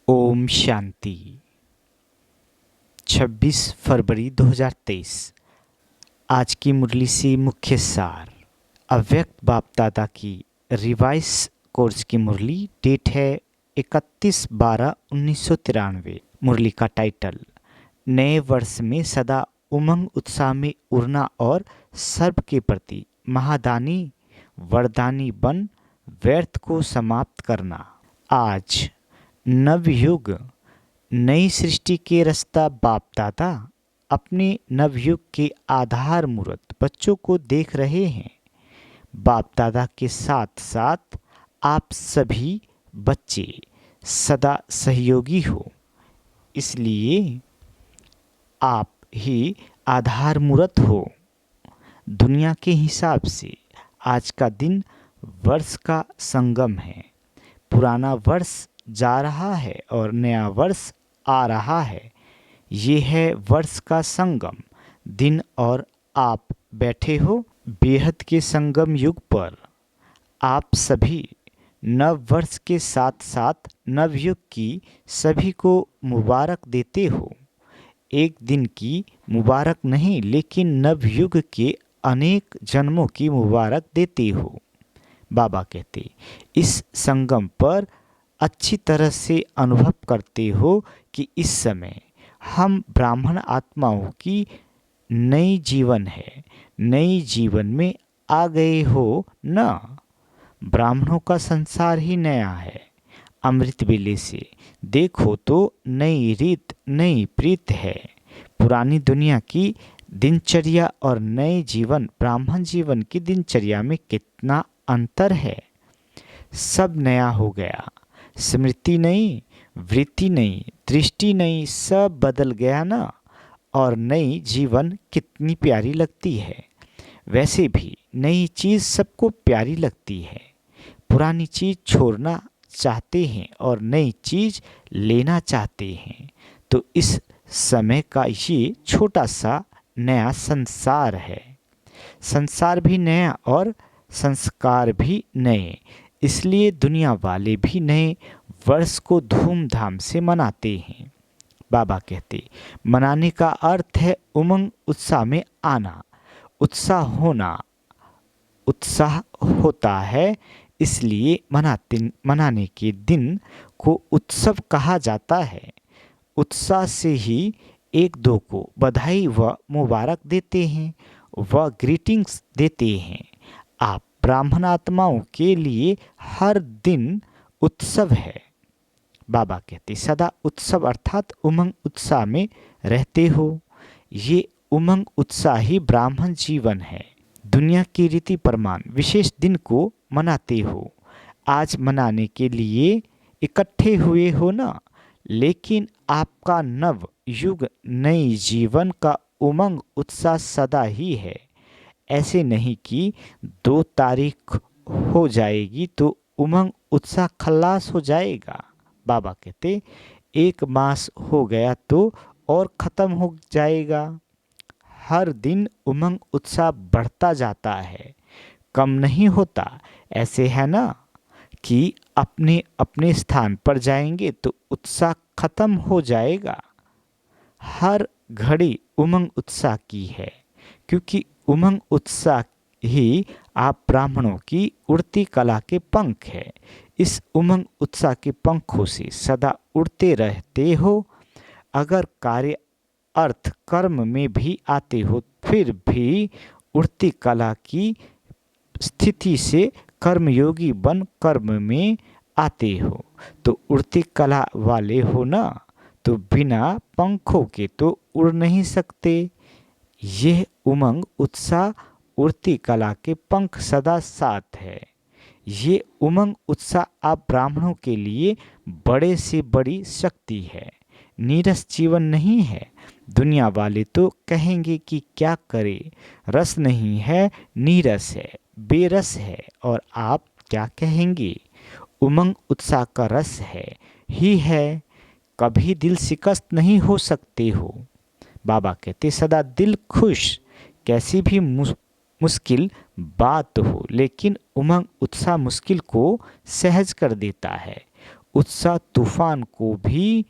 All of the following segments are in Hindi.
ओम शांति। 26 फरवरी 2023। आज की मुरली से मुख्य सार। अव्यक्त बाप दादा की रिवाइज कोर्स की मुरली। डेट है 31/12/1993। मुरली का टाइटल नए वर्ष में सदा उमंग उत्साह में उड़ना और सर्व के प्रति महादानी वरदानी बन व्यर्थ को समाप्त करना। आज नवयुग नई सृष्टि के रास्ता बाप दादा अपने नवयुग के आधार मूर्त बच्चों को देख रहे हैं। बाप दादा के साथ साथ आप सभी बच्चे सदा सहयोगी हो, इसलिए आप ही आधार मूर्त हो। दुनिया के हिसाब से आज का दिन वर्ष का संगम है। पुराना वर्ष जा रहा है और नया वर्ष आ रहा है। ये है वर्ष का संगम दिन और आप बैठे हो बेहद के संगम युग पर। आप सभी नव वर्ष के साथ साथ नवयुग की सभी को मुबारक देते हो। एक दिन की मुबारक नहीं, लेकिन नवयुग के अनेक जन्मों की मुबारक देते हो। बाबा कहते इस संगम पर अच्छी तरह से अनुभव करते हो कि इस समय हम ब्राह्मण आत्माओं की नई जीवन है। नई जीवन में आ गए हो ना। ब्राह्मणों का संसार ही नया है। अमृत वेले से देखो तो नई रीत नई प्रीत है। पुरानी दुनिया की दिनचर्या और नए जीवन ब्राह्मण जीवन की दिनचर्या में कितना अंतर है। सब नया हो गया। स्मृति नहीं, वृत्ति नहीं, दृष्टि नहीं, सब बदल गया ना। और नई जीवन कितनी प्यारी लगती है। वैसे भी नई चीज़ सबको प्यारी लगती है। पुरानी चीज़ छोड़ना चाहते हैं और नई चीज़ लेना चाहते हैं। तो इस समय का ये छोटा सा नया संसार है। संसार भी नया और संस्कार भी नए, इसलिए दुनिया वाले भी नए वर्ष को धूमधाम से मनाते हैं। बाबा कहते मनाने का अर्थ है उमंग उत्साह में आना। उत्साह होना, उत्साह होता है, इसलिए मनाने के दिन को उत्सव कहा जाता है। उत्साह से ही एक दो को बधाई व मुबारक देते हैं व ग्रीटिंग्स देते हैं। आप ब्राह्मण आत्माओं के लिए हर दिन उत्सव है। बाबा कहते सदा उत्सव अर्थात उमंग उत्साह में रहते हो। ये उमंग उत्साह ही ब्राह्मण जीवन है। दुनिया की रीति प्रमाण विशेष दिन को मनाते हो। आज मनाने के लिए इकट्ठे हुए हो ना, लेकिन आपका नव युग नई जीवन का उमंग उत्साह सदा ही है। ऐसे नहीं कि 2 तारीख हो जाएगी तो उमंग उत्साह खल्लास हो जाएगा। बाबा कहते 1 मास हो गया तो और ख़त्म हो जाएगा। हर दिन उमंग उत्साह बढ़ता जाता है, कम नहीं होता। ऐसे है ना कि अपने अपने स्थान पर जाएंगे तो उत्साह खत्म हो जाएगा। हर घड़ी उमंग उत्साह की है, क्योंकि उमंग उत्साह ही आप ब्राह्मणों की उड़ती कला के पंख है। इस उमंग उत्साह के पंखों से सदा उड़ते रहते हो। अगर कार्य अर्थ कर्म में भी आते हो, फिर भी उड़ती कला की स्थिति से कर्मयोगी बन कर्म में आते हो। तो उड़ती कला वाले हो ना, तो बिना पंखों के तो उड़ नहीं सकते। यह उमंग उत्साह उड़ती कला के पंख सदा साथ है। ये उमंग उत्साह आप ब्राह्मणों के लिए बड़े से बड़ी शक्ति है। नीरस जीवन नहीं है। दुनिया वाले तो कहेंगे कि क्या करे, रस नहीं है, नीरस है, बेरस है। और आप क्या कहेंगे? उमंग उत्साह का रस है ही है। कभी दिल शिकस्त नहीं हो सकते हो। बाबा कहते सदा दिल खुश। कैसी भी मुश्किल बात हो, लेकिन उमंग उत्साह मुश्किल को सहज कर देता है। उत्साह तूफान को भी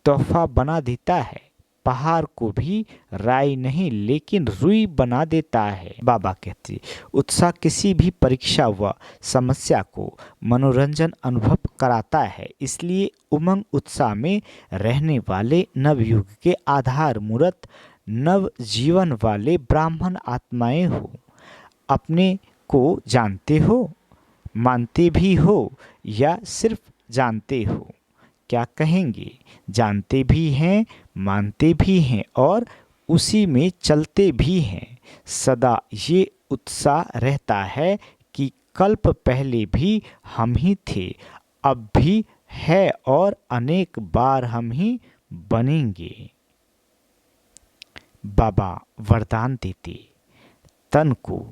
तोहफा बना देता है, पहाड़ को भी राई नहीं लेकिन रुई बना देता है। बाबा कहते उत्साह किसी भी परीक्षा व समस्या को मनोरंजन अनुभव कराता है। इसलिए उमंग उत्साह में रहने वाले नवयुग के आधार मूर्त नव जीवन वाले ब्राह्मण आत्माएं हो। अपने को जानते हो, मानते भी हो या सिर्फ जानते हो? क्या कहेंगे? जानते भी हैं, मानते भी हैं और उसी में चलते भी हैं। सदा ये उत्साह रहता है कि कल्प पहले भी हम ही थे, अब भी है और अनेक बार हम ही बनेंगे। बाबा वरदान देते, तन को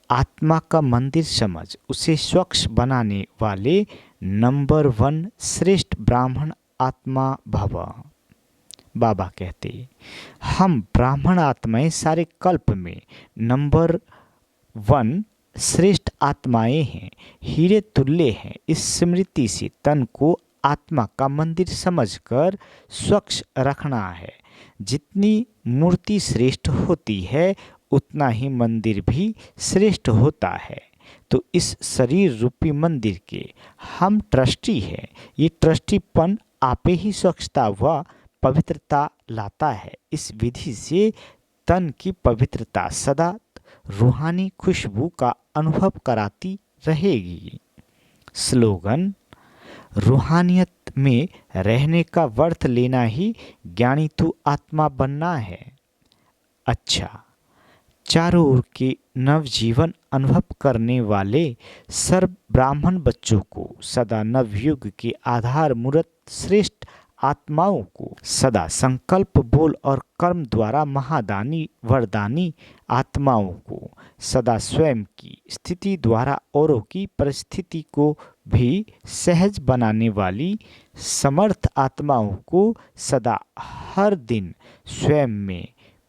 आत्मा का मंदिर समझ उसे स्वच्छ बनाने वाले नंबर 1 श्रेष्ठ ब्राह्मण आत्मा भव। बाबा कहते हम ब्राह्मण आत्माएं सारे कल्प में नंबर 1 श्रेष्ठ आत्माएं हैं, हीरे तुल्य हैं। इस स्मृति से तन को आत्मा का मंदिर समझकर स्वच्छ रखना है। जितनी मूर्ति श्रेष्ठ होती है उतना ही मंदिर भी श्रेष्ठ होता है। तो इस शरीर रूपी मंदिर के हम ट्रस्टी हैं। ये ट्रस्टीपन आपे ही स्वच्छता व पवित्रता लाता है। इस विधि से तन की पवित्रता सदा रूहानी खुशबू का अनुभव कराती रहेगी। स्लोगन, रूहानियत में रहने का व्रत लेना ही ज्ञानी तो आत्मा बनना है। अच्छा, चारों ओर के नवजीवन अनुभव करने वाले सर्व ब्राह्मण बच्चों को सदा नवयुग के आधार मूर्त श्रेष्ठ आत्माओं को सदा संकल्प बोल और कर्म द्वारा महादानी वरदानी आत्माओं को सदा स्वयं की स्थिति द्वारा औरों की परिस्थिति को भी सहज बनाने वाली समर्थ आत्माओं को सदा हर दिन स्वयं में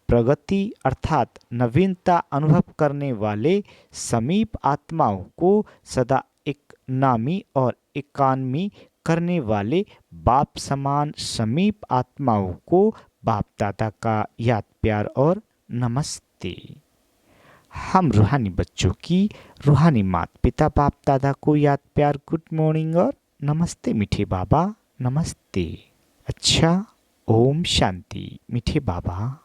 प्रगति अर्थात नवीनता अनुभव करने वाले समीप आत्माओं को सदा एक नामी और एकान्मी करने वाले बाप समान समीप आत्माओं को बाप दादा का याद प्यार और नमस्ते। हम रूहानी बच्चों की रूहानी माता पिता बाप दादा को याद प्यार गुड मॉर्निंग और नमस्ते मीठे बाबा, नमस्ते। अच्छा, ओम शांति मीठे बाबा।